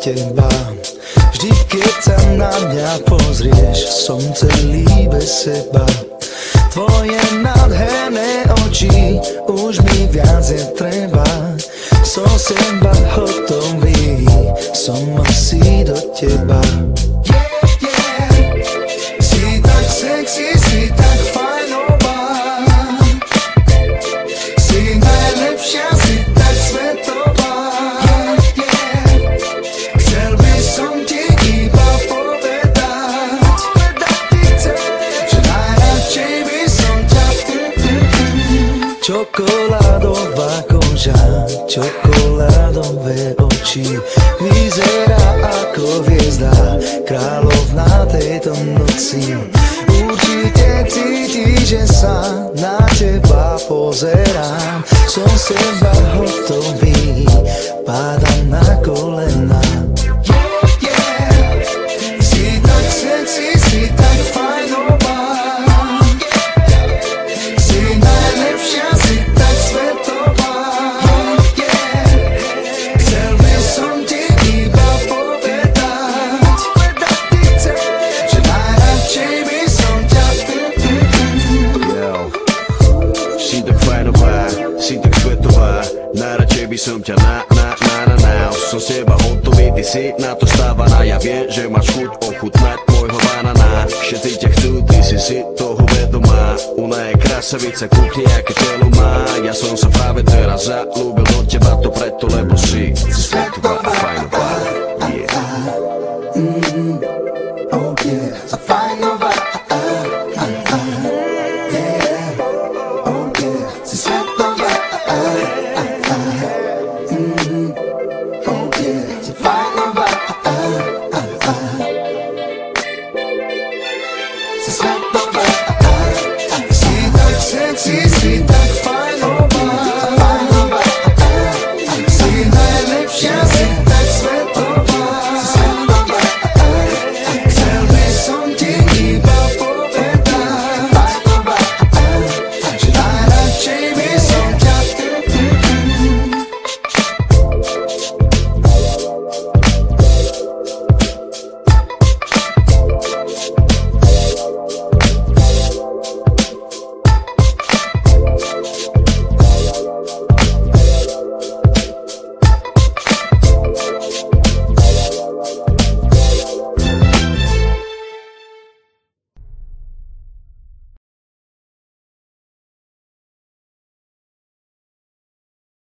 teba. Vždy keď sa na mňa pozrieš, som celý bez seba. Tvoje nádherné oči, už mi viac je treba. Som seba hotový, som asi do teba. Si tak sexy, si tak fajnová, si najlepšia, si tak svetová. Chcel by som ti iba povedať, že najradšej by som ťa čokoládová koža, čokoládové oči, vyzerá ako hviezda, kráľovná tejto noci. Určite cítiš, že sa na teba pozerám, som seba hotový, pádam na kolena. Si tak sexy, si tak fajnová, si najlepšia, si tak svetová. Chcel by som ti iba povedať, že najradšej by som ťa Si tak fajnová, si tak svetová, najradšej by som ťa Som z teba hotový, ty si na to stávaná. Ja viem, že máš chuť ochutnať môjho banana. Všetci ťa chcú, ty si toho vedomá. Ona je krasavica, kúkni, aké telo má. Ja som sa práve teraz zalúbil do teba, to preto, lebo si svetová a fajnová. oh yeah, a fajnová. Suspect